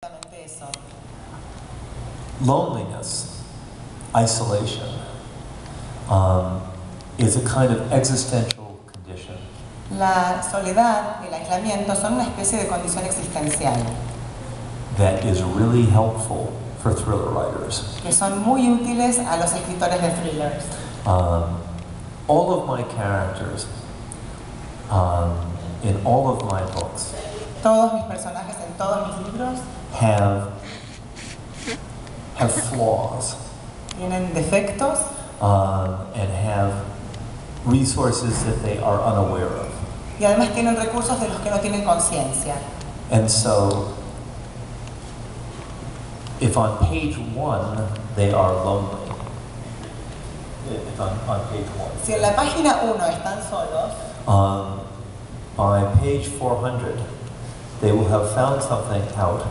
Eso. Loneliness, isolation, is a kind of existential condition. La soledad, el aislamiento son una especie de condición existencial That is really helpful for thriller writers. que son muy útiles a los escritores de thrillers. All of my characters in all of my books Todos mis personajes en todos mis libros have flaws tienen defectos and have resources that they are unaware of. y además tienen recursos de los que no tienen conciencia. And so, if on page 1 they are lonely, if on page 1, Si en la página 1 están solos, by page 400, they will have found something out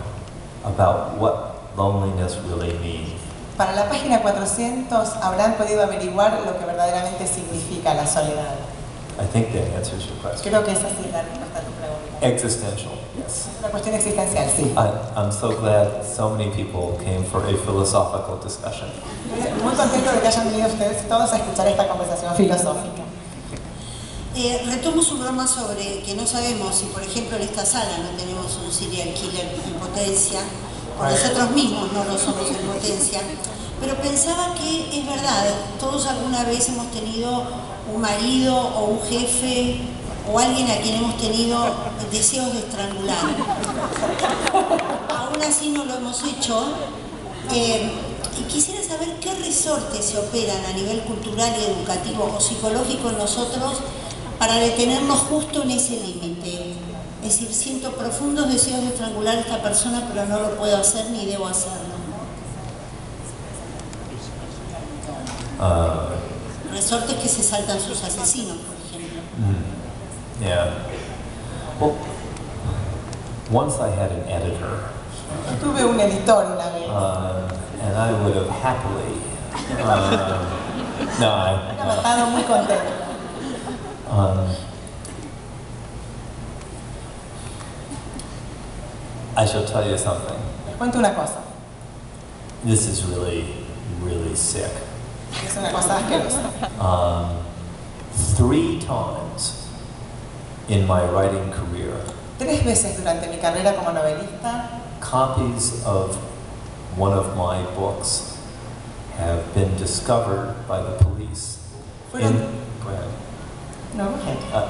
about what loneliness really means. para la página 400 habrán podido averiguar lo que verdaderamente significa la soledad. I think that answers your question. Creo que esa sí es la respuesta a tu pregunta. Existential, yes. Es una cuestión existencial, sí. I'm so glad so many people came for a philosophical discussion. Muy contento de que hayan venido ustedes todos a escuchar esta conversación filosófica. Retomo su broma sobre que no sabemos si, por ejemplo, en esta sala no tenemos un serial killer en potencia, o nosotros mismos no lo somos en potencia, pero pensaba que es verdad, todos alguna vez hemos tenido un marido o un jefe o alguien a quien hemos tenido deseos de estrangular. Aún así no lo hemos hecho. Y quisiera saber qué resortes se operan a nivel cultural y educativo o psicológico en nosotros para detenernos justo en ese límite. Es decir, siento profundos deseos de estrangular a esta persona, pero no lo puedo hacer ni debo hacerlo. Resortes que se saltan sus asesinos, por ejemplo. Yeah. Well, once I had an editor, Tuve un editor una vez. and I would have happily. Me ha matado muy contento. I shall tell you something. Les cuento una cosa. This is really, really sick. Es una cosa asquerosa. 3 times in my writing career, 3 veces durante mi carrera como novelista, copies of one of my books have been discovered by the police fueron go ahead. no,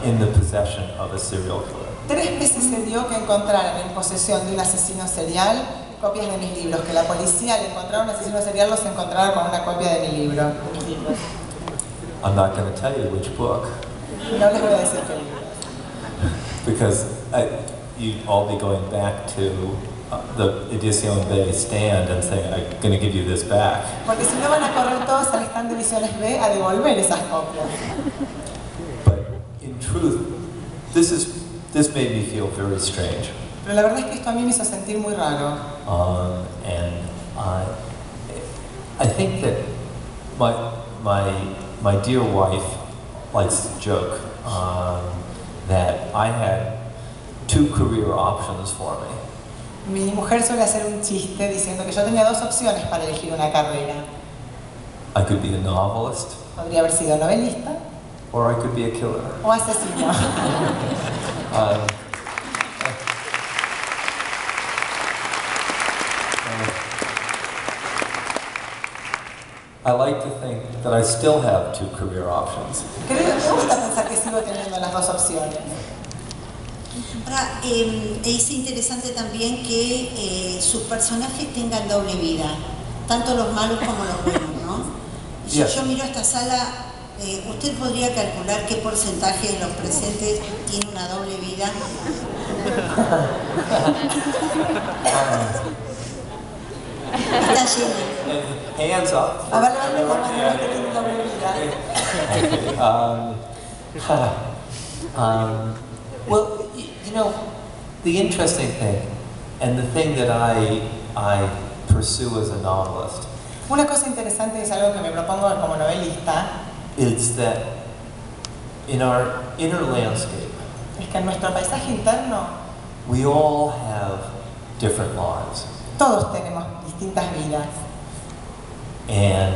In the possession of a serial killer. 3 veces se dio que encontraran en posesión de un asesino serial copias de mis libros, que la policía al encontrar un asesino serial los encontrara con una copia de mi libro, de mis libros. I'm not going to tell you which book, No les voy a decir qué libro. because you'd all be going back to the Edición B stand and saying, I'm going to give you this back. Porque si no van a correr todos al stand de Ediciones B a devolver esas copias. But in truth, this made me feel very strange. Pero la verdad es que esto a mí me hizo sentir muy raro. And I think that my dear wife likes to joke that I had 2 career options for me. Mi mujer suele hacer un chiste diciendo que yo tenía 2 opciones para elegir una carrera. I could be a novelist, Podría haber sido novelista or I could be a killer. o asesino. I like to think that I still have 2 career options. Me gusta pensar que sigo teniendo las 2 opciones. Ahora, es interesante también que sus personajes tengan doble vida, tanto los malos como los buenos, ¿no? Y si yo miro esta sala, ¿usted podría calcular qué porcentaje de los presentes tiene una doble vida? Está llena. Hands up. A ver, levanten la mano los que tienen doble vida. Well, you know, the interesting thing, and the thing that I pursue as a novelist, Una cosa interesante es algo que me propongo como novelista, is that in our inner landscape, es que en nuestro paisaje interno we all have different lives. Todos tenemos distintas vidas. And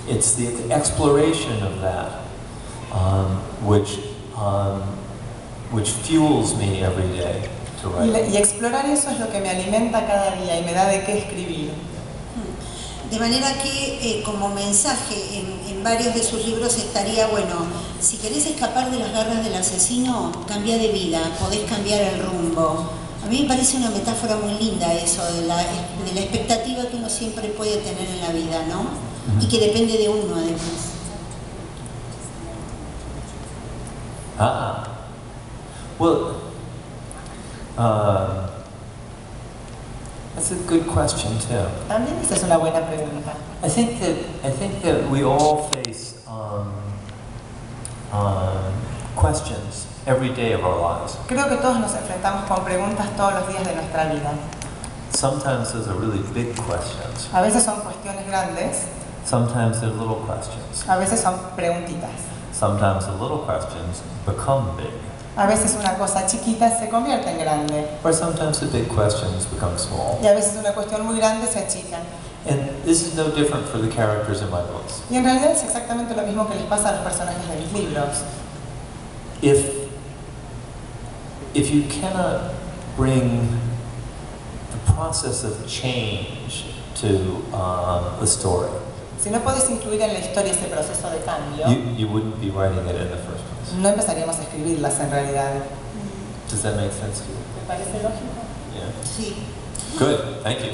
it's the exploration of that which fuels me every day to write. Y explorar eso es lo que me alimenta cada día y me da de qué escribir. De manera que como mensaje en varios de sus libros estaría, bueno, si querés escapar de las garras del asesino, cambia de vida, podés cambiar el rumbo. A mí me parece una metáfora muy linda eso, de la expectativa que uno siempre puede tener en la vida, ¿no? Y que depende de uno, además. Well, that's a good question too. También esa es una buena pregunta. I think that we all face questions every day of our lives. Creo que todos nos enfrentamos con preguntas todos los días de nuestra vida. Sometimes those are really big questions. A veces son cuestiones grandes, Sometimes they're little questions. a veces son preguntitas. Sometimes the little questions become big. A veces una cosa chiquita se convierte en grande. Or sometimes the big questions become small. Y a veces una cuestión muy grande se achica. And this is no different for the characters in my books. Y en realidad es exactamente lo mismo que les pasa a los personajes de mis libros. If you cannot bring the process of change to the story, Si no podés incluir en la historia ese proceso de cambio, you wouldn't be writing it in the first place. no empezaríamos a escribirlas en realidad. Does that make sense to you? ¿Te parece lógico? Yeah. Sí. Good. Thank you.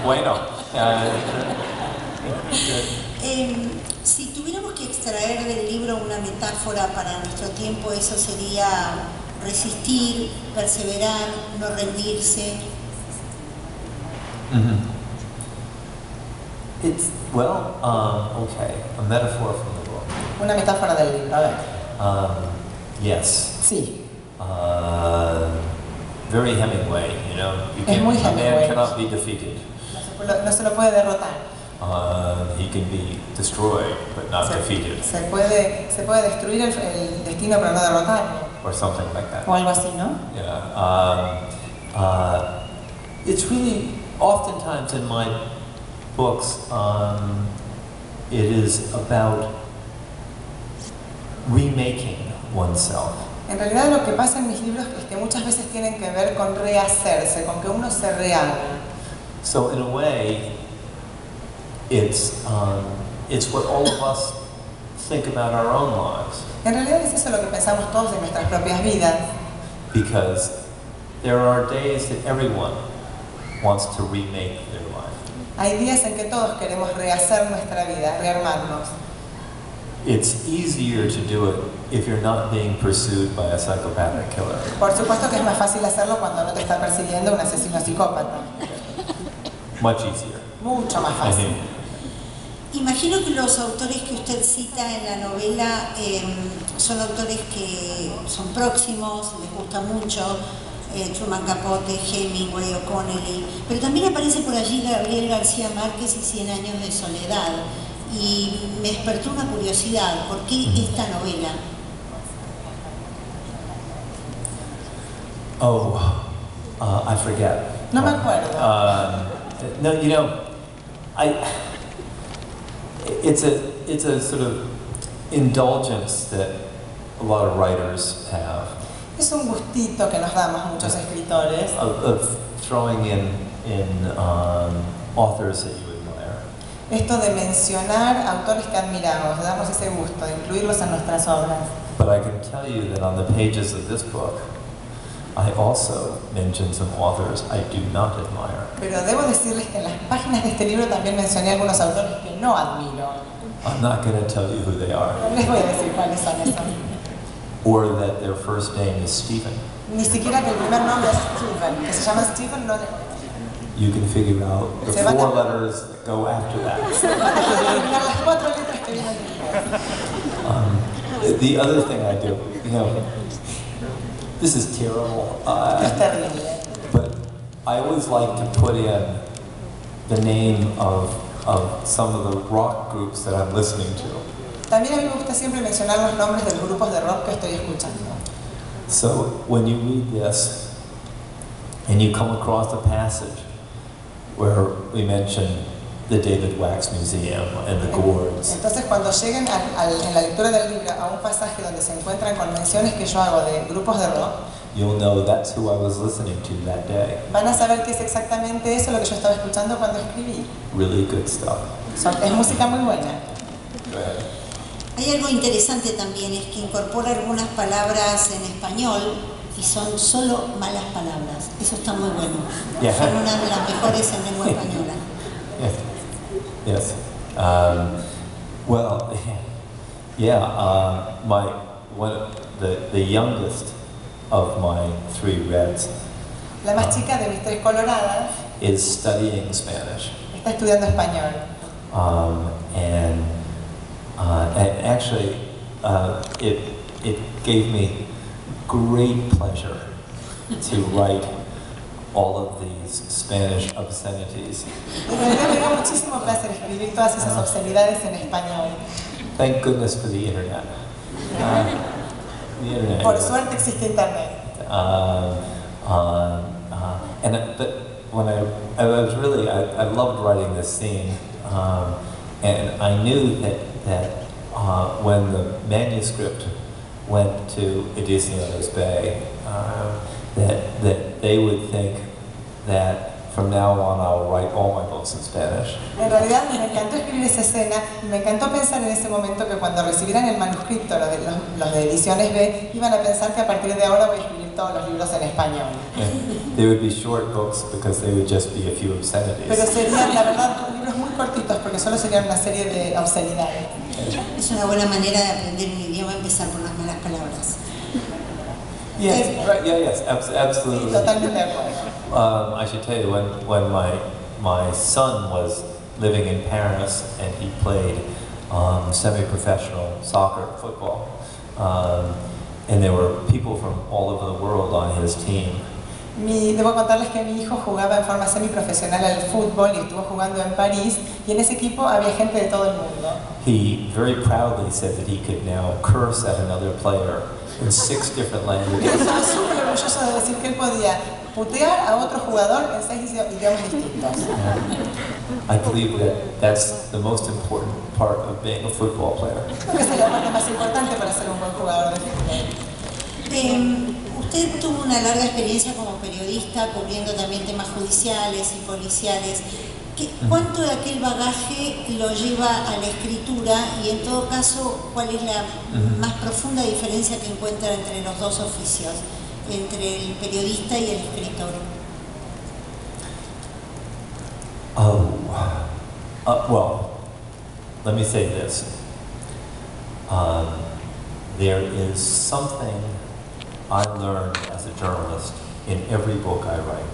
Bueno. Si tuviéramos que extraer del libro una metáfora para nuestro tiempo, eso sería resistir, perseverar, no rendirse. It's, well, okay, a metaphor from the book. Una metáfora del libro, a ver. Yes. Sí, Very Hemingway, you know. Es muy A man Hemingway. cannot be defeated. no se lo puede derrotar. He can be destroyed, but not defeated, Se puede destruir el destino pero no derrotarlo. or something like that. O algo así, ¿no? Yeah. It's really, oftentimes in my books, it is about remaking oneself. En realidad lo que pasa en mis libros es que muchas veces tienen que ver con rehacerse, con que uno se rehaga. So in a way, it's what all of us think about our own lives, En realidad es eso lo que pensamos todos en nuestras propias vidas, because there are days that everyone wants to remake their life. hay días en que todos queremos rehacer nuestra vida, rearmarnos. It's easier to do it if you're not being pursued by a psychopathic killer. Por supuesto que es más fácil hacerlo cuando no te está persiguiendo un asesino psicópata. Much easier. Mucho más I fácil. think. Imagino que los autores que usted cita en la novela son autores que son próximos, les gusta mucho, Truman Capote, Hemingway, O'Connelly, pero también aparece por allí Gabriel García Márquez y 100 años de soledad. Y me despertó una curiosidad, ¿por qué esta novela? I forget. No me acuerdo. No, you know, it's a sort of indulgence that a lot of writers have Es un gustito que nos damos muchos escritores of throwing in authors that you admire. esto de mencionar autores que admiramos, de darnos ese gusto, de incluirlos en nuestras obras. But I can tell you that on the pages of this book, I also mention some authors I do not admire. Pero debo decirles que en las páginas de este libro también mencioné algunos autores que no admiro. I'm not going to tell you who they are, No les voy a decir cuáles son esos. or that their first name is Stephen. Ni siquiera que el primer nombre es Stephen, que se llama Stephen, no You can figure out the Se van a- 4 letters that go after that. eliminar las 4 letras que vienen después. The other thing I do, you know, this is terrible, Es terrible. but I always like to put in the name of some of the rock groups that I'm listening to. También a mí me gusta siempre mencionar los nombres de los grupos de rock que estoy escuchando. So when you read this, and you come across a passage where we mention the David Wax Museum and the gourds. Entonces, cuando lleguen en la lectura del libro a un pasaje donde se encuentran con menciones que yo hago de grupos de rock, You'll know that's who I was listening to that day. Van a saber que es exactamente eso lo que yo estaba escuchando cuando escribí. Really good stuff. Es música muy buena. Go ahead. Hay algo interesante también, es que incorpora algunas palabras en español y son solo malas palabras. Eso está muy bueno. Yeah. Son una de las mejores en lengua española. Yes. Well, yeah. The youngest of my 3 reds. La más chica de mis 3 coloradas is studying Spanish. Está estudiando español. And actually, it gave me great pleasure to write all of these Spanish obscenities. Me dio muchísimo placer escribir todas esas obscenidades en español. Thank goodness for the internet. The internet. Por suerte existe internet. But when I loved writing this scene, and I knew that when the manuscript went to Ediciones Bay, that they would think that from now on I'll write all my books in Spanish. En realidad me encantó escribir esa escena y me encantó pensar en ese momento que cuando recibieran el manuscrito, los de Ediciones B, iban a pensar que a partir de ahora voy a escribir todos los libros en español. They would be short books because they would just be a few obscenities. Pero serían, la verdad, libros muy cortitos porque solo serían una serie de obscenidades. Es una buena manera de aprender un idioma, empezar por las malas palabras. Yes, right, yes, absolutely. Sí, totalmente de acuerdo. I should tell you, when my son was living in Paris and he played semi-professional soccer, football, and there were people from all over the world on his team. Debo contarles que mi hijo jugaba en forma semiprofesional al fútbol y estuvo jugando en París y en ese equipo había gente de todo el mundo. He very proudly said that he could now curse at another player in 6 different languages. Estaba súper orgulloso de decir que él podía putear a otro jugador en 6 idiomas distintos. I believe that's the most important part of being a football player. Creo que esa es la parte más importante para ser un buen jugador de fútbol. Usted tuvo una larga experiencia como periodista, cubriendo también temas judiciales y policiales. ¿Cuánto de aquel bagaje lo lleva a la escritura y, en todo caso, cuál es la más profunda diferencia que encuentra entre los dos oficios, entre el periodista y el escritor? Well, let me say this. There is something I learned as a journalist in every book I write.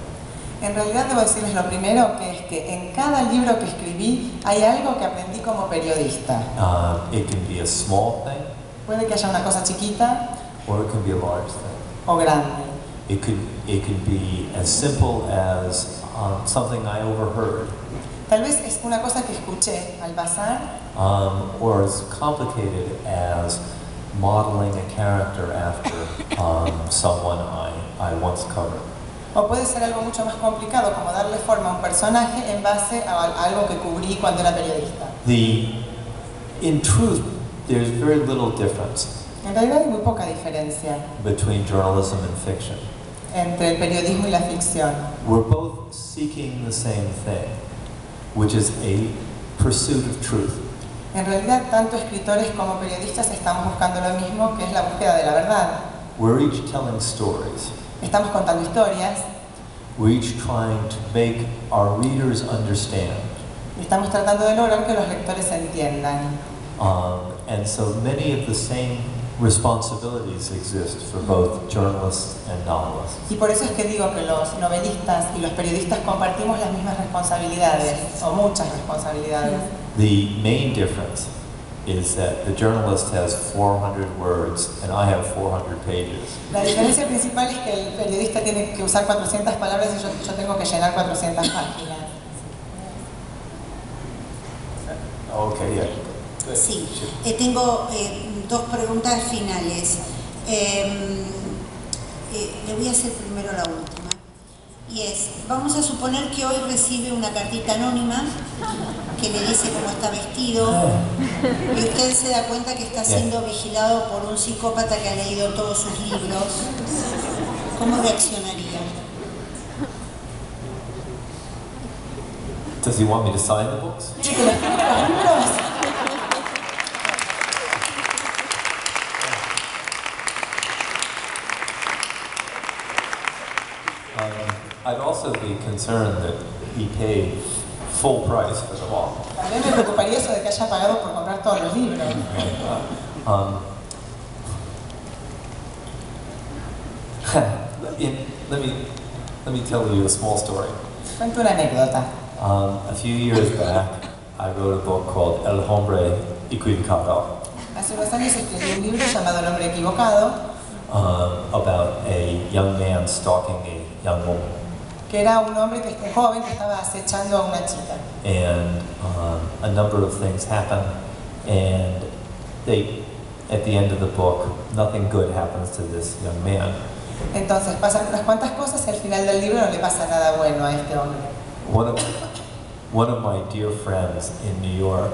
En realidad debo decirles lo primero, que es que en cada libro que escribí hay algo que aprendí como periodista. It can be a small thing, Puede que haya una cosa chiquita or it can be a large thing. o grande. It could be as simple as something I overheard, Tal vez es una cosa que escuché al pasar, or as complicated as modeling a character after someone I once covered. o puede ser algo mucho más complicado, como darle forma a un personaje en base a algo que cubrí cuando era periodista. In truth, there's very little difference En realidad hay muy poca diferencia between journalism and fiction. entre el periodismo y la ficción. We're both seeking the same thing, which is a pursuit of truth. En realidad, tanto escritores como periodistas estamos buscando lo mismo, que es la búsqueda de la verdad. We're each telling stories. Estamos contando historias We're each trying to make our readers understand. y estamos tratando de lograr que los lectores entiendan. And so many of the same responsibilities exist for both journalists and novelists. Y por eso es que digo que los novelistas y los periodistas compartimos las mismas responsabilidades, o muchas responsabilidades. The main difference is that the journalist has 400 words and I have 400 pages. La diferencia principal es que el periodista tiene que usar 400 palabras y yo tengo que llenar 400 páginas. Okay, yeah. Sí, tengo 2 preguntas finales. Le voy a hacer primero la última. Y es, vamos a suponer que hoy recibe una cartita anónima que le dice cómo está vestido y usted se da cuenta que está siendo vigilado por un psicópata que ha leído todos sus libros. ¿Cómo reaccionaría? Does he want me to sign the books? ¿Quiere que le firme los libros? I'd also be concerned that he paid full price for them all. También me preocuparía eso de que haya pagado por comprar todos los libros. Let me tell you a small story. Cuento una anécdota. A few years back, I wrote a book called El Hombre Equivocado. Hace unos años escribí un libro llamado El Hombre Equivocado, about a young man stalking a young woman. que era un hombre joven que estaba acechando a una chica. And a number of things happen, and at the end of the book, nothing good happens to this young man. Entonces pasan unas cuantas cosas y al final del libro no le pasa nada bueno a este hombre. One of my dear friends in New York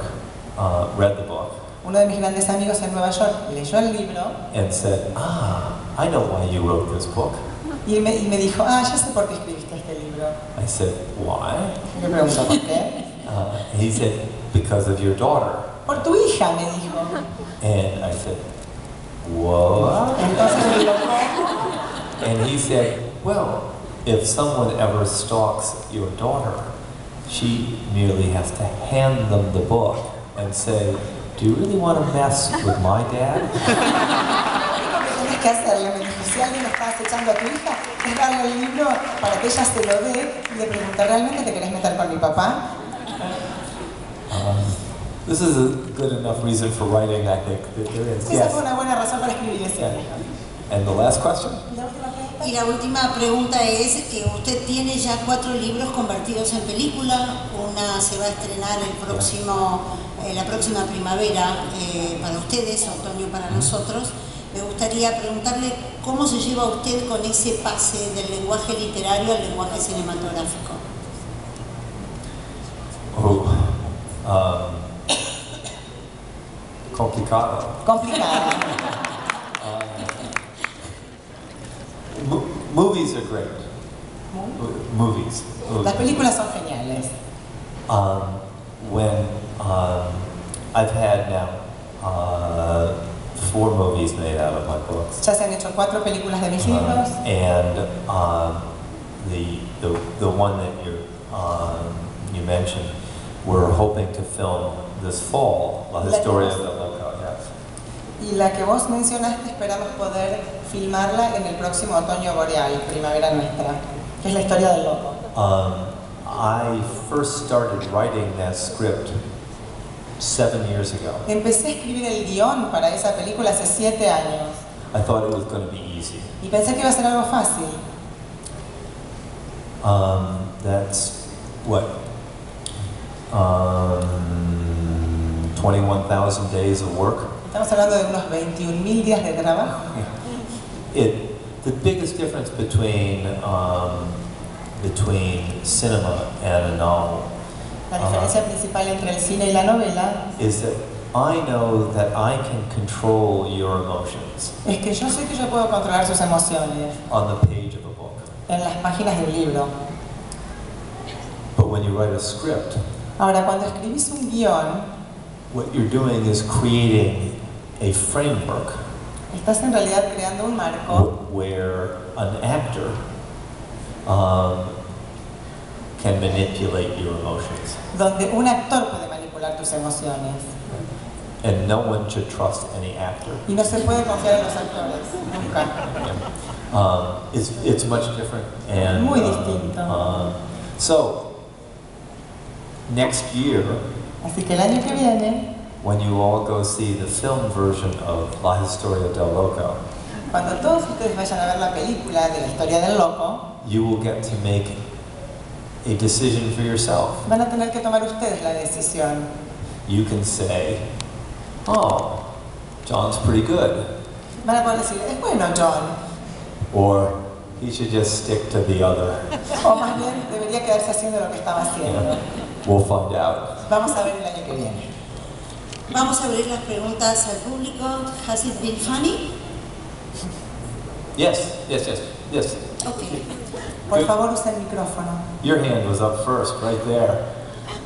read the book. Uno de mis grandes amigos en Nueva York leyó el libro And said, I know why you wrote this book. y me dijo, ya sé por qué escribiste este libro. I said, why? Y le pregunto, ¿por qué? He said, because of your daughter. Por tu hija, me dijo. And I said, what? Entonces le digo, ¿cómo? And he said, well, if someone ever stalks your daughter, she merely has to hand them the book and say, do you really want to mess with my dad? Lo que tienes que hacerle, me dijo, si alguien está acechando a tu hija, es darle el libro para que ella se lo dé y le pregunta, ¿realmente te querés meter con mi papá? This is a good enough reason for writing, I think. Esa fue una buena razón para escribir ese libro. And the last question? Y la última pregunta es que usted tiene ya 4 libros convertidos en película. Una se va a estrenar la próxima primavera para ustedes, otoño para nosotros. Me gustaría preguntarle cómo se lleva usted con ese pase del lenguaje literario al lenguaje cinematográfico. Complicado. Complicada. Movies are great. Movies. Las películas son geniales. When I've had now 4 movies made out of my books. Ya se han hecho 4 películas de mis libros. And the one that you mentioned, we're hoping to film this fall, La Historia del Loco. Yes. Y la que vos mencionaste esperamos poder filmarla en el próximo otoño boreal, primavera nuestra, que es la historia del loco. I first started writing that script 7 years ago. Empecé a escribir el guión para esa película hace 7 años. I thought it was going to be easy. Y pensé que iba a ser algo fácil. That's what 21,000 days of work. Estamos hablando de unos 21.000 días de trabajo. The biggest difference between cinema and a novel La diferencia principal entre el cine y la novela is that I know that I can control your emotions es que yo sé que yo puedo controlar sus emociones on the page of a book. en las páginas del libro. But when you write a script, Ahora, cuando escribís un guión, what you're doing is creating a framework estás en realidad creando un marco where an actor can manipulate your emotions. donde un actor puede manipular tus emociones. And no one should trust any actor. Y no se puede confiar en los actores, nunca. It's much different. And, Muy distinto. So, next year, Así que el año que viene, when you all go see the film version of La Historia del Loco, cuando todos ustedes vayan a ver la película de la historia del loco, you will get to make a decision for yourself. van a tener que tomar ustedes la decisión. You can say, oh, John's pretty good. Van a poder decir, es bueno John, Or, he should just stick to the other. O más bien, debería quedarse haciendo lo que estaba haciendo. We'll find out. Vamos a ver el año que viene. Vamos a abrir las preguntas al público. Has it been funny? Yes. Okay. Por favor, usa el micrófono. Your hand was up first, right there.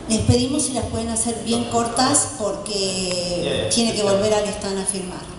Les pedimos si las pueden hacer bien cortas porque tiene que volver al stand a firmar.